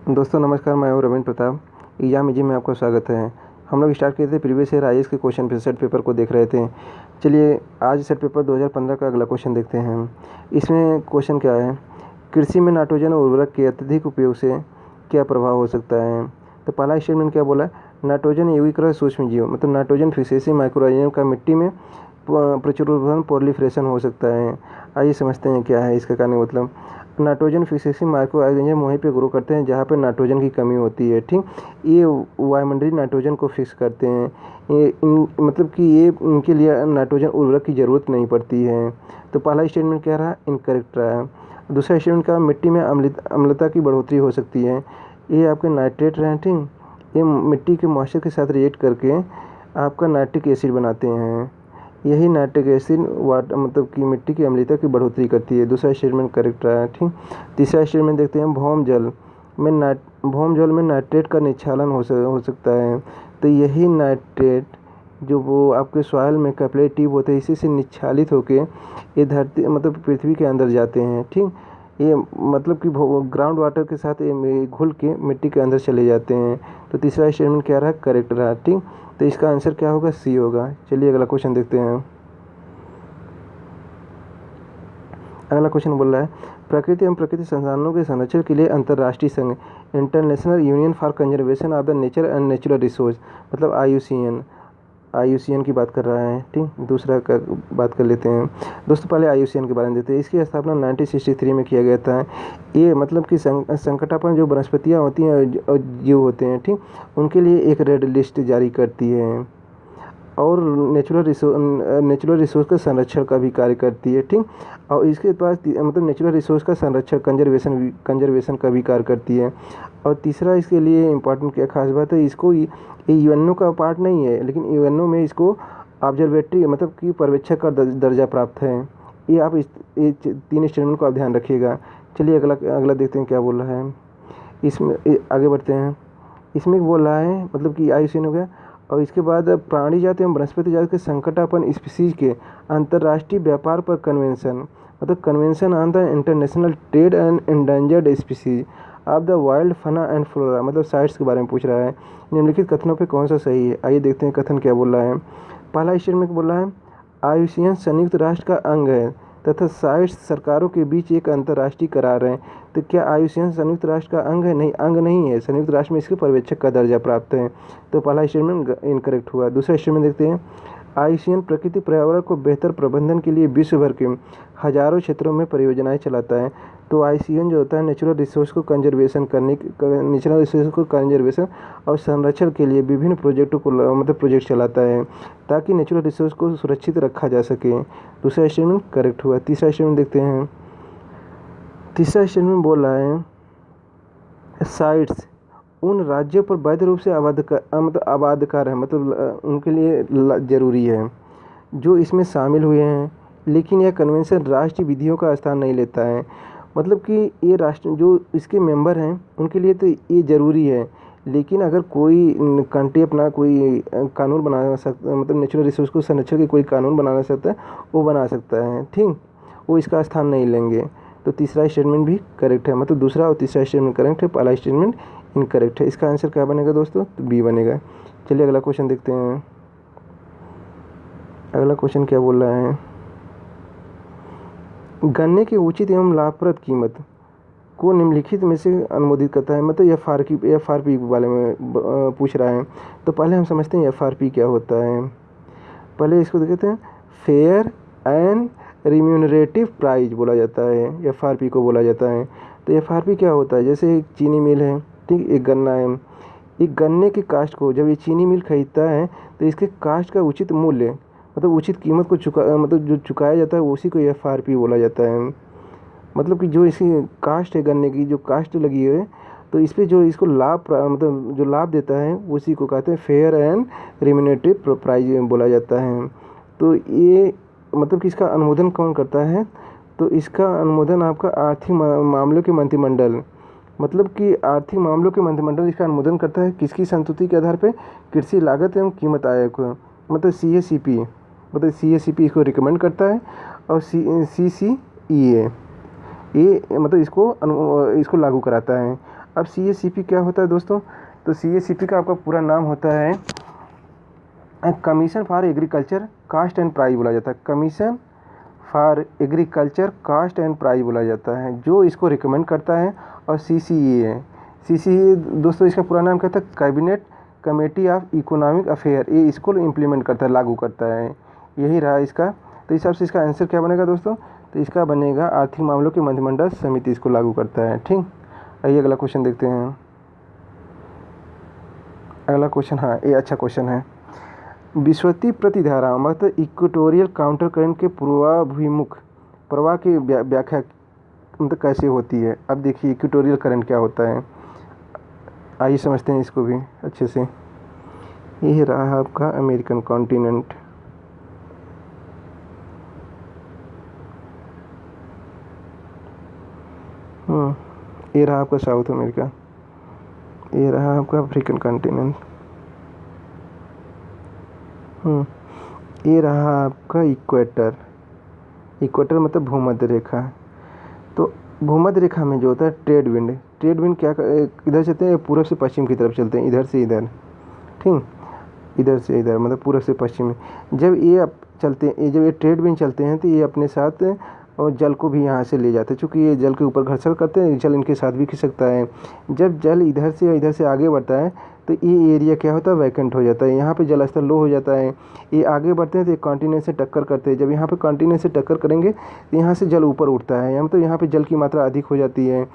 दोस्तों नमस्कार, मैं हूं रविंद्र प्रताप। एग्जाम इजी में आपका स्वागत है। हम लोग स्टार्ट किए थे प्रीवियस ईयर आईएएस के क्वेश्चन पे सेट पेपर को देख रहे थे। चलिए आज सेट पेपर 2015 का अगला क्वेश्चन देखते हैं। इसमें क्वेश्चन क्या है, कृषि में नाइट्रोजन उर्वरक के अत्यधिक उपयोग से क्या प्रभाव हो सकता है। तो पहला स्टेटमेंट क्या बोला, नाइट्रोजन युगीकृत सूक्ष्म जीव मतलब नाइट्रोजन फिक्सेसी माइक्रोऑर्गेनिज्म का मिट्टी में प्रचुरपन प्रोलिफरेशन हो सकता है। आइए समझते हैं क्या है इसका कहने मतलब। नाइट्रोजन फिक्सेसी माइक्रो ऑर्गेनिज्म वहीं पे ग्रो करते हैं जहाँ पे नाइट्रोजन की कमी होती है। ठीक, ये वायुमंडलीय नाइट्रोजन को फिक्स करते हैं। मतलब कि ये इनके लिए नाइट्रोजन उर्वरक की ज़रूरत नहीं पड़ती है। तो पहला स्टेटमेंट क्या रहा, इनकरेक्ट रहा। दूसरा स्टेटमेंट का मिट्टी में अम्लता की बढ़ोतरी हो सकती है। ये आपके नाइट्रेट रहे हैं। ठीक, ये मिट्टी के मॉइस्चर के साथ रिएक्ट करके आपका नाइट्रिक एसिड बनाते हैं। यही नाइट्रिक एसिड वाटर मतलब कि मिट्टी की अम्लता की बढ़ोतरी करती है। दूसरा स्टेटमेंट करेक्ट रहा है। ठीक, तीसरा स्टेटमेंट देखते हैं, भौम जल में नाइट्रेट का निक्षालन हो सकता है। तो यही नाइट्रेट जो वो आपके सॉइल में कैपिलरी ट्यूब होते हैं इसी से निक्षालित होके ये धरती मतलब पृथ्वी के अंदर जाते हैं। ठीक, ये मतलब कि ग्राउंड वाटर के साथ ये घुल के मिट्टी के अंदर चले जाते हैं। तो तीसरा स्टेटमेंट क्या रहा, करेक्ट रहा। ठीक, तो इसका आंसर क्या होगा, सी होगा। चलिए अगला क्वेश्चन देखते हैं। अगला क्वेश्चन बोल रहा है, प्रकृति एवं प्रकृति संसाधनों के संरक्षण के लिए अंतर्राष्ट्रीय संघ international union for conservation of the nature and natural resource मतलब आईयूसीएन की बात कर रहा है। ठीक, दूसरा का बात कर लेते हैं। दोस्तों पहले आईयूसीएन के बारे में देते हैं। इसकी स्थापना 1963 में किया गया था। ये मतलब कि संकटापन्न जो वनस्पतियाँ होती हैं और जीव होते हैं, ठीक, उनके लिए एक रेड लिस्ट जारी करती है और नेचुरल रिसोर्स का संरक्षण का भी कार्य करती है। ठीक, और इसके पास मतलब नेचुरल रिसोर्स का संरक्षण कंजर्वेशन का भी कार्य करती है। और तीसरा इसके लिए इम्पोर्टेंट क्या खास बात है, इसको ये यूएनओ का पार्ट नहीं है, लेकिन यूएनओ में इसको ऑब्जर्वेटरी मतलब कि पर्यवेक्षक का दर्जा प्राप्त है। ये आप ये तीन स्टेटमेंट को आप ध्यान रखिएगा। चलिए अगला देखते हैं क्या बोल रहा है। इसमें आगे बढ़ते हैं। इसमें बोल रहा है मतलब कि आयुसीन हो गया और इसके बाद प्राणी जाति एवं वनस्पति जाति के संकटापन्न स्पीसीज के अंतर्राष्ट्रीय व्यापार पर कन्वेंशन मतलब convention on the international trade and endangered species of the wild fauna and flora मतलब साइट्स के बारे में पूछ रहा है। निम्नलिखित कथनों पे कौन सा सही है, आइए देखते हैं कथन क्या बोल रहा है। पहला स्टेटमेंट बोल रहा है, आयुसीएन संयुक्त राष्ट्र का अंग है तथा साइट्स सरकारों के बीच एक अंतर्राष्ट्रीय करार है। तो क्या आयुसीएन संयुक्त राष्ट्र का अंग है? नहीं, अंग नहीं है। संयुक्त राष्ट्र में इसके पर्यवेक्षक का दर्जा प्राप्त है। तो पहला स्टेटमेंट इनकरेक्ट हुआ। दूसरा स्टेटमेंट देखते हैं, आयुसीएन प्रकृति पर्यावरण को बेहतर प्रबंधन के लिए विश्व भर के हजारों क्षेत्रों में परियोजनाएं चलाता है। तो आईसीएन जो होता है नेचुरल रिसोर्स को कंजर्वेशन और संरक्षण के लिए विभिन्न प्रोजेक्टों को मतलब प्रोजेक्ट चलाता है ताकि नेचुरल रिसोर्स को सुरक्षित रखा जा सके। दूसरा स्टेटमेंट करेक्ट हुआ। तीसरा स्टेटमेंट देखते हैं। तीसरा स्टेटमेंट बोल रहा है, साइट्स उन राज्यों पर वैध रूप से आबादकार है मतलब उनके लिए ज़रूरी है जो इसमें शामिल हुए हैं, लेकिन यह कन्वेंशन राष्ट्रीय विधियों का स्थान नहीं लेता है। मतलब कि ये राष्ट्र जो इसके मेंबर हैं उनके लिए तो ये ज़रूरी है, लेकिन अगर कोई कंट्री अपना कोई कानून बना सकता मतलब नेचुरल रिसोर्स को संरक्षण के कोई कानून बनाना सकता है वो बना सकता है। ठीक, वो इसका स्थान नहीं लेंगे। तो तीसरा स्टेटमेंट भी करेक्ट है मतलब दूसरा और तीसरा स्टेटमेंट करेक्ट है, पहला स्टेटमेंट इनकरेक्ट है। इसका आंसर क्या बनेगा दोस्तों, तो बी बनेगा। चलिए अगला क्वेश्चन देखते हैं। अगला क्वेश्चन क्या बोल रहा है, गन्ने की उचित एवं लाभप्रद कीमत को निम्नलिखित में से अनुमोदित करता है मतलब एफआरपी के बारे में पूछ रहा है। तो पहले हम समझते हैं एफआरपी क्या होता है। पहले इसको देखते हैं, फेयर एंड रिम्यूनरेटिव प्राइस बोला जाता है, एफआरपी को बोला जाता है। तो एफआरपी क्या होता है, जैसे एक चीनी मिल है, ठीक, एक गन्ना है। एक गन्ने की कास्ट को जब ये चीनी मिल खरीदता है तो इसके कास्ट का उचित मूल्य मतलब उचित कीमत को मतलब जो चुकाया जाता है उसी को एफआरपी बोला जाता है। मतलब कि जो इसकी कास्ट है, गन्ने की जो कास्ट लगी है तो इस पर जो इसको लाभ मतलब जो लाभ देता है उसी को कहते हैं फेयर एंड रिम्यूनरेटिव प्राइस बोला जाता है। तो ये मतलब कि इसका अनुमोदन कौन करता है, तो इसका अनुमोदन आपका आर्थिक मामलों के मंत्रिमंडल मतलब कि आर्थिक मामलों के मंत्रिमंडल इसका अनुमोदन करता है। किसकी संस्तुति के आधार पर, कृषि लागत एवं कीमत आयोग मतलब सीएसीपी मतलब सीएसीपी इसको रिकमेंड करता है और सीसीईए ये मतलब इसको लागू कराता है। अब CACP क्या होता है दोस्तों? तो CACP का आपका पूरा नाम होता है commission for agriculture cost and price बोला जाता है। Commission for agriculture cost and price बोला जाता है, जो इसको रिकमेंड करता है। और CCE है। CCE दोस्तों इसका पूरा नाम क्या था? Cabinet committee of economic affair. ये इसको इम्प्लीमेंट करता है, लागू करता है। यही रहा इसका। तो इस हिसाब से इसका आंसर क्या बनेगा दोस्तों? तो इसका बनेगा आर्थिक मामलों की मंत्रिमंडल समिति इसको लागू करता है। ठीक, आइए अगला क्वेश्चन देखते हैं। अगला क्वेश्चन, हाँ ये अच्छा क्वेश्चन है। विषुवतीय प्रतिधारा मतलब इक्वेटोरियल काउंटर करंट के पूर्वाभिमुख प्रवाह की व्याख्या मतलब कैसे होती है? अब देखिए इक्वेटोरियल करंट क्या होता है, आइए समझते हैं इसको भी अच्छे से। यह रहा आपका अमेरिकन कॉन्टिनेंट, ये रहा आपका साउथ अमेरिका, ये रहा आपका अफ्रीकन कॉन्टिनेंट, ये रहा आपका इक्वेटर। इक्वेटर मतलब भूमध्य रेखा। तो भूमध्य रेखा में जो होता है ट्रेड विंड क्या इधर चलते हैं, पूर्व से पश्चिम की तरफ चलते हैं, इधर से इधर, ठीक, इधर से इधर मतलब पूर्व से पश्चिम में। जब ये चलते हैं, जब ये ट्रेड विंड चलते हैं तो ये अपने साथ और जल को भी यहाँ से ले जाते हैं, चूँकि ये जल के ऊपर घर्षण करते हैं, जल इनके साथ भी खिसकता है। जब जल इधर से आगे बढ़ता है तो ये एरिया क्या होता है? वैकेंट हो जाता है, यहाँ पे जल स्तर लो हो जाता है। ये आगे बढ़ते हैं तो ये कॉन्टिनेंट से टक्कर करते हैं। जब यहाँ पे कॉन्टिनेंट से टक्कर करेंगे तो यहाँ से जल ऊपर उठता है, मतलब यहाँ पे जल की मात्रा अधिक हो जाती है।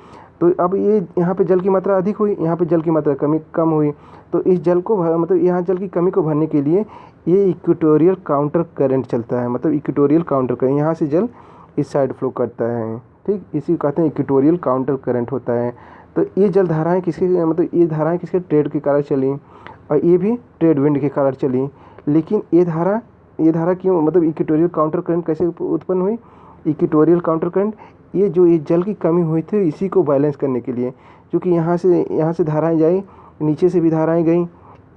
तो अब ये यहाँ पे जल की मात्रा अधिक हुई, यहाँ पे जल की मात्रा कम हुई। तो इस जल को मतलब यहाँ जल की कमी को भरने के लिए ये इक्वेटोरियल काउंटर करंट चलता है। मतलब इक्वेटोरियल काउंटर करंट, यहाँ से जल इस साइड फ्लो करता है, ठीक, इसी को कहते हैं इक्वेटोरियल काउंटर करंट होता है। तो ये जल धाराएँ किसके मतलब ये धाराएँ किसके? ट्रेड के कारण चली, और ये भी ट्रेड विंड के कारण चली। लेकिन ये धारा क्यों मतलब इक्वेटोरियल काउंटर करंट कैसे उत्पन्न हुई? इक्वेटोरियल काउंटर करंट ये जो ये जल की कमी हुई थी इसी को बैलेंस करने के लिए, क्योंकि यहाँ से धाराएँ जाई, नीचे से भी धाराएँ गई,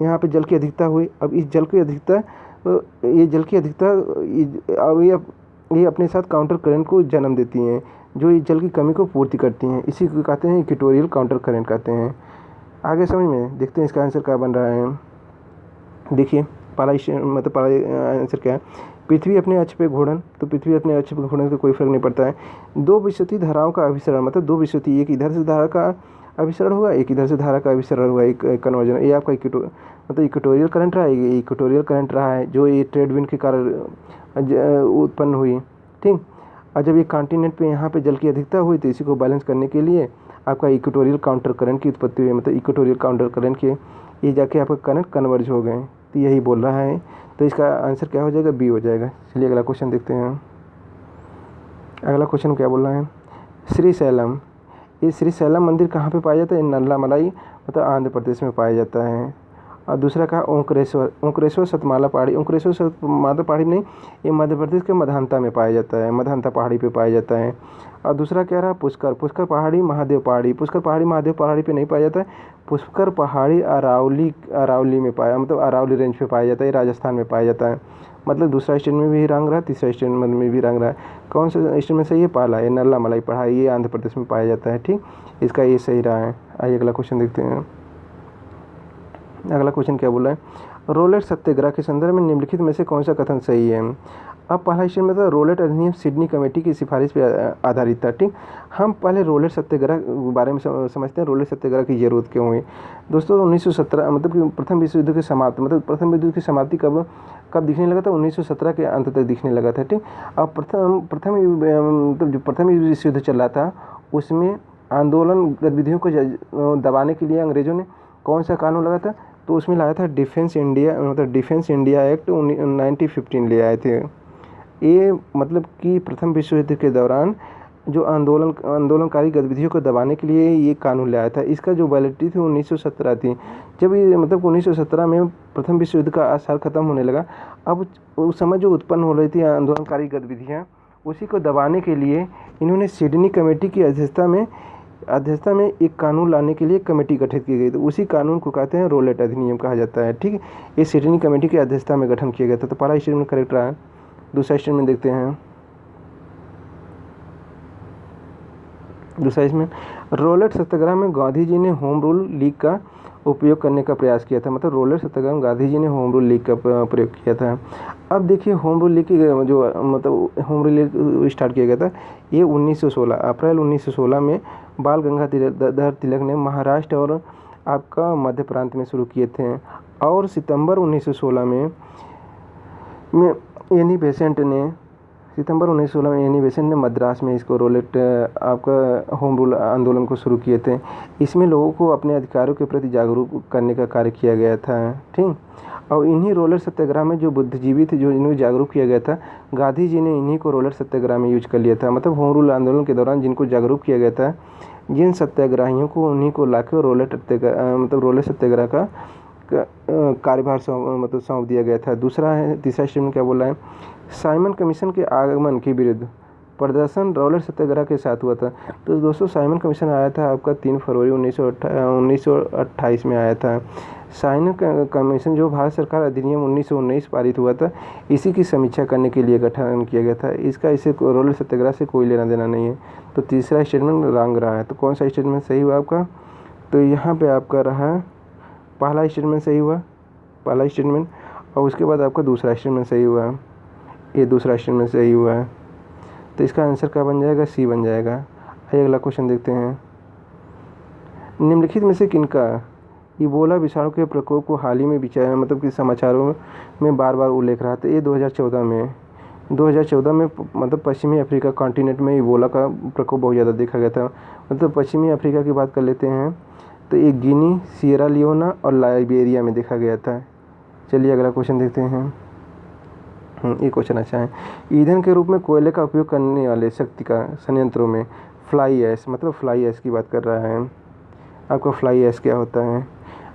यहाँ पे जल की अधिकता हुई। अब इस जल की अधिकता ये अपने साथ काउंटर करंट को जन्म देती हैं, जो इस जल की कमी को पूर्ति करती हैं। इसी को कहते हैं इक्वेटोरियल काउंटर करंट कहते हैं। आगे समझ में देखते हैं इसका आंसर क्या बन रहा है। देखिए पहला आंसर क्या है? पृथ्वी अपने अक्ष पे घूर्णन। तो पृथ्वी अपने अक्ष पे घूर्णन से कोई फर्क नहीं पड़ता है। दो विषुवतीय धाराओं का अभिसरण मतलब दो विषुवतीय, एक इधर से धारा का अभिसरण हुआ, एक इधर से धारा का अभिसरण हुआ, एक कन्वर्जन। ये आपका इक्वेटोरियल करंट रहा है, इक्वेटोरियल करंट रहा है जो ये ट्रेड विंड के कारण उत्पन्न हुई, ठीक। और जब ये कॉन्टिनेंट पे यहाँ पे जल की अधिकता हुई तो इसी को बैलेंस करने के लिए आपका इक्वेटोरियल काउंटर करंट की उत्पत्ति हुई। मतलब इक्वेटोरियल काउंटर करंट के ये जाके आपका करंट कन्वर्ज हो गए, तो यही बोल रहा है। तो इसका आंसर क्या हो जाएगा? बी हो जाएगा। चलिए अगला क्वेश्चन देखते हैं। अगला क्वेश्चन क्या बोल रहा है? श्रीशैलम। ये श्रीशैलम मंदिर कहाँ पे पाया जाता है? नल्लामलाई मतलब आंध्र प्रदेश में पाया जाता है। और दूसरा कहा ओंकारेश्वर सतमाला पहाड़ी। ओंकारेश्वर सतमाला पहाड़ी नहीं, ये मध्य प्रदेश के मधानता में पाया जाता है, मधानता पहाड़ी पे पाया जाता है। और दूसरा क्या रहा? पुष्कर पहाड़ी महादेव पहाड़ी। पुष्कर पहाड़ी महादेव पहाड़ी पे नहीं पाया जाता है, पुष्कर पहाड़ी अरावली में पाया, मतलब अरावली रेंज पे पाया जाता है, राजस्थान में पाया जाता है। मतलब दूसरा स्टेट में भी रंग रहा, तीसरा स्टेट में भी रंग रहा है। कौन सा स्टेट में सही है? पहला है नल्लामलाई पहाड़ी, ये आंध्र प्रदेश में पाया जाता है, ठीक। इसका ये सही रहा है। आइए अगला क्वेश्चन देखते हैं। अगला क्वेश्चन क्या बोला है? रोलेट सत्याग्रह के संदर्भ में निम्नलिखित में से कौन सा कथन सही है? अब पहला क्वेश्चन में था रोलेट अधिनियम सिडनी कमेटी की सिफारिश पर आधारित था, ठीक। हम पहले रोलेट सत्याग्रह के बारे में समझते हैं। रोलेट सत्याग्रह की जरूरत क्यों हुई? दोस्तों 1917 मतलब कि प्रथम विश्व युद्ध की समाप्ति, मतलब प्रथम विश्व युद्ध की समाप्ति कब दिखने लगा था? 1917 के अंत तक दिखने लगा था, ठीक। अब प्रथम विश्व युद्ध चल रहा था, उसमें आंदोलन गतिविधियों को दबाने के लिए अंग्रेजों ने कौन सा कानून लगा था? तो उसमें लाया था डिफेंस इंडिया एक्ट 1915 ले आए थे। ये मतलब कि प्रथम विश्व युद्ध के दौरान जो आंदोलनकारी गतिविधियों को दबाने के लिए ये कानून ले आया था। इसका जो वैलिडिटी थी 1917 थी। जब ये मतलब 1917 में प्रथम विश्व युद्ध का असर खत्म होने लगा, अब उस समय जो उत्पन्न हो रही थी आंदोलनकारी गतिविधियाँ, उसी को दबाने के लिए इन्होंने सिडनी कमेटी की अध्यक्षता में एक कानून लाने के लिए कमेटी गठित की गई। तो उसी कानून को कहते हैं रोलेट अधिनियम कहा जाता है, ठीक है। ये सिडनी कमेटी की अध्यक्षता में गठन किया गया था। तो पहला स्टेटमेंट करेक्ट रहा है। दूसरा स्टेटमेंट देखते हैं। दूसरा इसमें रोलेट सत्याग्रह में गांधी जी ने होम रूल लीग का उपयोग करने का प्रयास किया था। मतलब रोलेट सत्याग्रह में गांधी जी ने होम रूल लीग का प्रयोग किया था। अब देखिए होम रूल लीग की जो मतलब होम रूल लीग स्टार्ट किया गया था, ये 1916 अप्रैल 1916 में बाल गंगाधर तिलक ने महाराष्ट्र और आपका मध्य प्रांत में शुरू किए थे। और सितंबर 1916 में एनी बेसेंट ने मद्रास में इसको रोलेट आपका होम रूल आंदोलन को शुरू किए थे। इसमें लोगों को अपने अधिकारों के प्रति जागरूक करने का कार्य किया गया था। ठीक, और इन्हीं रोलेट सत्याग्रह में जो बुद्धिजीवी थे, जो इन्हें जागरूक किया गया था, गांधी जी ने इन्हीं को रोलेट सत्याग्रह में यूज कर लिया था। मतलब होम रूल आंदोलन के दौरान जिनको जागरूक किया गया था, जिन सत्याग्रहियों को, उन्हीं को लाकर रोलेट सत्याग्रह का कार्यभार सौंप दिया गया था। तीसरा स्टेटमेंट क्या बोला है, साइमन कमीशन के आगमन के विरुद्ध प्रदर्शन रोलेट सत्याग्रह के साथ हुआ था। तो दोस्तों साइमन कमीशन आया था आपका 3 फरवरी 1928 में आया था। साइमन कमीशन जो भारत सरकार अधिनियम 1919 पारित हुआ था, इसी की समीक्षा करने के लिए गठन किया गया था। इसका इसे रोलेट सत्याग्रह से कोई लेना देना नहीं है। तो तीसरा स्टेटमेंट रॉन्ग रहा है। तो कौन सा स्टेटमेंट सही हुआ आपका, तो यहाँ पे आपका रहा पहला स्टेटमेंट सही हुआ, पहला स्टेटमेंट, और उसके बाद आपका दूसरा स्टेटमेंट सही हुआ, ये दूसरा स्टेटमेंट सही हुआ है। तो इसका आंसर क्या बन जाएगा, सी बन जाएगा। आइए अगला क्वेश्चन देखते हैं। निम्नलिखित में से किनका इबोला विषाणु के प्रकोप को हाल ही में मतलब कि समाचारों में बार बार उल्लेख रहा था। ये 2014 में मतलब पश्चिमी अफ्रीका कॉन्टिनेंट में इबोला का प्रकोप बहुत ज़्यादा देखा गया था। मतलब पश्चिमी अफ्रीका की बात कर लेते हैं तो ये गिनी, सियरा लियोना और लाइबेरिया में देखा गया था। चलिए अगला क्वेश्चन देखते हैं। ये क्वेश्चन अच्छा है। ईंधन के रूप में कोयले का उपयोग करने वाले शक्ति का संयंत्रों में फ्लाई ऐश, मतलब फ्लाई ऐश की बात कर रहा है। आपका फ्लाई ऐश क्या होता है?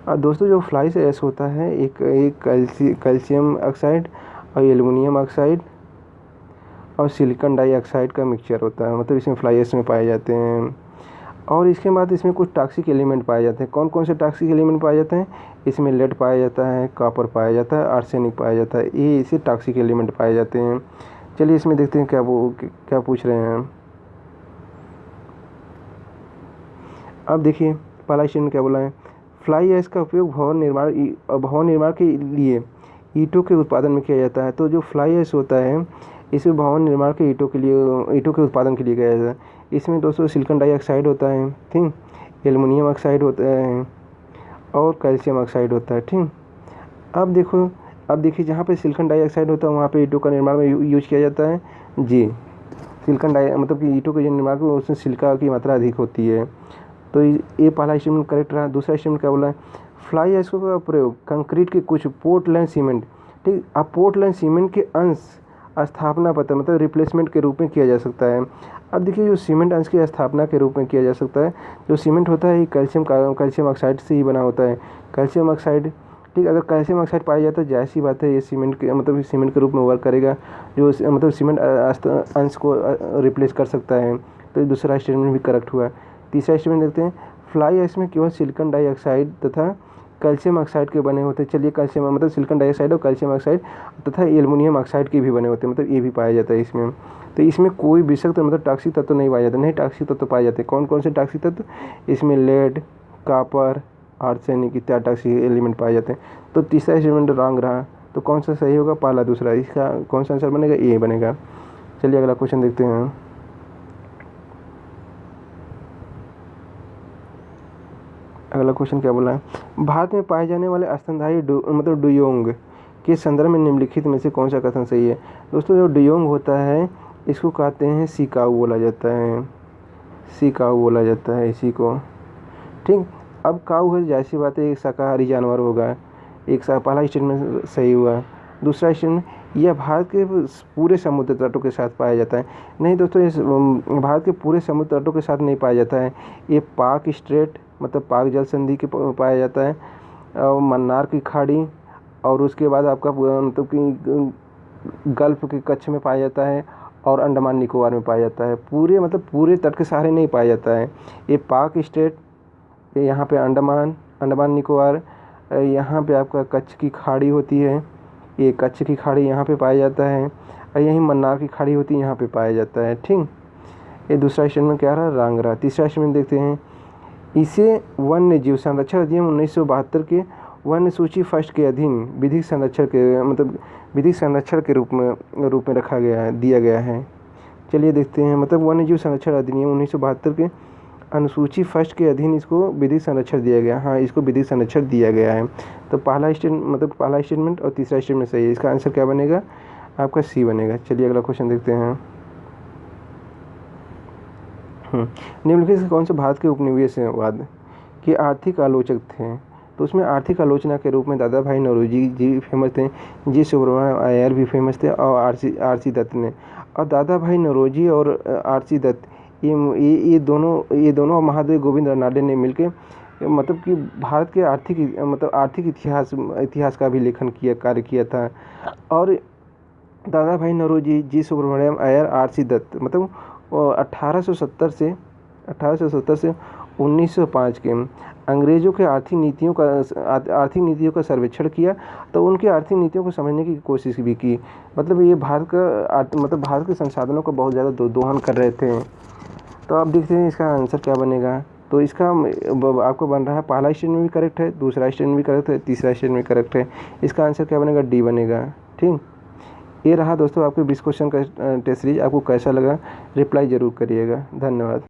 और दोस्तों जो फ्लाई ऐश होता है, एक कैल्शियम ऑक्साइड और एल्युमिनियम ऑक्साइड और सिलिकॉन डाइऑक्साइड का मिक्सचर होता है। मतलब इसमें फ्लाई ऐश में पाए जाते हैं। और इसके बाद इसमें कुछ टॉक्सिक एलिमेंट पाए जाते हैं। कौन कौन से टॉक्सिक एलिमेंट पाए जाते हैं? इसमें लेड पाया जाता है, कॉपर पाया जाता है, आर्सेनिक पाया जाता है। ये इसे टॉक्सिक एलिमेंट पाए जाते हैं। चलिए इसमें देखते हैं क्या पूछ रहे हैं। अब देखिए पहला स्टेटमेंट क्या बोला है, फ्लाई ऐश का उपयोग भवन निर्माण के लिए ईंटों के उत्पादन में किया जाता है। तो जो फ्लाई ऐश होता है, इसमें भवन निर्माण के ईंटों के उत्पादन के लिए किया जाता है। इसमें दोस्तों सिलिकॉन डाइऑक्साइड होता है, ठीक, एल्युमिनियम ऑक्साइड होता है और कैल्शियम ऑक्साइड होता है, ठीक। अब देखिए जहाँ पे सिलिकॉन डाइऑक्साइड होता है वहाँ पे ईंटों का निर्माण में यूज किया जाता है जी। मतलब कि ईंटों के जो निर्माण में उसमें सिलिका की मात्रा अधिक होती है। तो ये पहला स्टेटमेंट करेक्ट रहा। दूसरा स्टेटमेंट क्या बोला है, फ्लाई ऐश का प्रयोग कंक्रीट के कुछ पोर्टलैंड सीमेंट, ठीक, अब पोर्टलैंड सीमेंट के अंश स्थापना पत्र मतलब रिप्लेसमेंट के रूप में किया जा सकता है। अब देखिए जो सीमेंट अंश की स्थापना के रूप में किया जा सकता है, जो सीमेंट होता है ये कैल्शियम ऑक्साइड से ही बना होता है। कैल्शियम ऑक्साइड, ठीक, अगर कैल्शियम ऑक्साइड पाया जाता है, जाहिर सी बात है ये सीमेंट के रूप में वर्क करेगा, जो मतलब सीमेंट अंश को रिप्लेस कर सकता है। तो दूसरा स्टेटमेंट भी करेक्ट हुआ। तीसरा स्टेटमेंट देखते हैं, फ्लाई ऐश में केवल सिलिकॉन डाइऑक्साइड तथा कैल्शियम ऑक्साइड के बने होते हैं। चलिए कैल्शियम मतलब सिलिकॉन डाइऑक्साइड और कैल्शियम ऑक्साइड तथा एल्युमिनियम ऑक्साइड के भी बने होते हैं, मतलब ये भी पाया जाता है इसमें। तो इसमें कोई विषाक्त मतलब टॉक्सिक तत्व नहीं पाया जाता। नहीं, टॉक्सिक तत्व पाए जाते हैं। कौन कौन से टॉक्सिक तत्व? इसमें लेड, कॉपर, आर्सेनिक इत्यादि टॉक्सिक एलिमेंट पाए जाते हैं। तो तीसरा स्टेटमेंट रॉन्ग रहा। तो कौन सा सही होगा? पहला, दूसरा। इसका कौन सा आंसर बनेगा? ए बनेगा। चलिए अगला क्वेश्चन देखते हैं। अगला क्वेश्चन क्या बोला है, भारत में पाए जाने वाले स्तनधारी मतलब डुयोंग के संदर्भ में निम्नलिखित में से कौन सा कथन सही है? दोस्तों जो डुयोंग होता है इसको कहते हैं सिकाऊ बोला जाता है, सिकाऊ बोला जाता है इसी को, ठीक। अब काऊ है, जाहिर सी बात है एक शाकाहारी जानवर होगा। पहला स्टेटमेंट सही हुआ। दूसरा स्टेटमेंट, यह भारत के पूरे समुद्र तटों के साथ पाया जाता है। नहीं दोस्तों, इस भारत के पूरे समुद्र तटों के साथ नहीं पाया जाता है। ये पाक स्ट्रेट मतलब पाक जल संधि के पाया जाता है, और मन्नार की खाड़ी, और उसके बाद आपका मतलब कि गल्फ के कच्छ में पाया जाता है, और अंडमान निकोबार में पाया जाता है। पूरे तट के सहारे नहीं पाया जाता है। ये पाक स्ट्रेट, ये यहाँ पे अंडमान निकोबार, यहाँ पे आपका कच्छ की खाड़ी होती है, ये कच्छ की खाड़ी यहाँ पे पाया जाता है, और यहीं मन्नार की खाड़ी होती है, यहाँ पे पाया जाता है, ठीक। ये दूसरा स्टेटमेंट क्या रहा, रॉन्ग रहा। तीसरा स्टेटमेंट देखते हैं, इसे वन्य जीव संरक्षण अधिनियम 1972 के वन्य सूची फर्स्ट के अधीन विधिक संरक्षण के विधिक संरक्षण के रूप में रखा गया है, दिया गया है। चलिए देखते हैं, वन्य जीव संरक्षण अधिनियम 1972 के अनुसूची फर्स्ट के अधीन इसको विधिक संरक्षण दिया गया। हाँ, इसको विधिक संरक्षण दिया गया है। तो पहला स्टेटमेंट और तीसरा स्टेटमेंट सही है। इसका आंसर क्या बनेगा, आपका सी बनेगा। चलिए अगला क्वेश्चन देखते हैं। निम्नलिखित से कौन से भारत के उपनिवेशवाद के आर्थिक आलोचक थे। तो उसमें आर्थिक आलोचना के रूप में दादा भाई नौरोजी जी फेमस थे, जी सुब्रमण्यम अय्यर भी फेमस थे, और आर.सी. दत्त ने। और दादा भाई नौरोजी और आर.सी. दत्त ये दोनों महादेव गोविंद रानडे ने मिलकर कि भारत के आर्थिक इतिहास का भी लेखन कार्य किया था। और दादा भाई नौरोजी, जी सुब्रमण्यम अय्यर, आर.सी. दत्त 1870 से 1905 के अंग्रेज़ों के आर्थिक नीतियों का सर्वेक्षण किया। तो उनकी आर्थिक नीतियों को समझने की कोशिश भी की। ये भारत के संसाधनों का बहुत ज़्यादा दोहन कर रहे थे। तो आप देखते हैं इसका आंसर क्या बनेगा। तो इसका आपको बन रहा है, पहला स्टेटमेंट भी करेक्ट है, दूसरा स्टेटमेंट भी करेक्ट है, तीसरा स्टेटमेंट भी करेक्ट है। इसका आंसर क्या बनेगा, डी बनेगा। ठीक, ये रहा दोस्तों आपके 20 क्वेश्चन का टेस्ट सीरीज। आपको कैसा लगा, रिप्लाई ज़रूर करिएगा। धन्यवाद।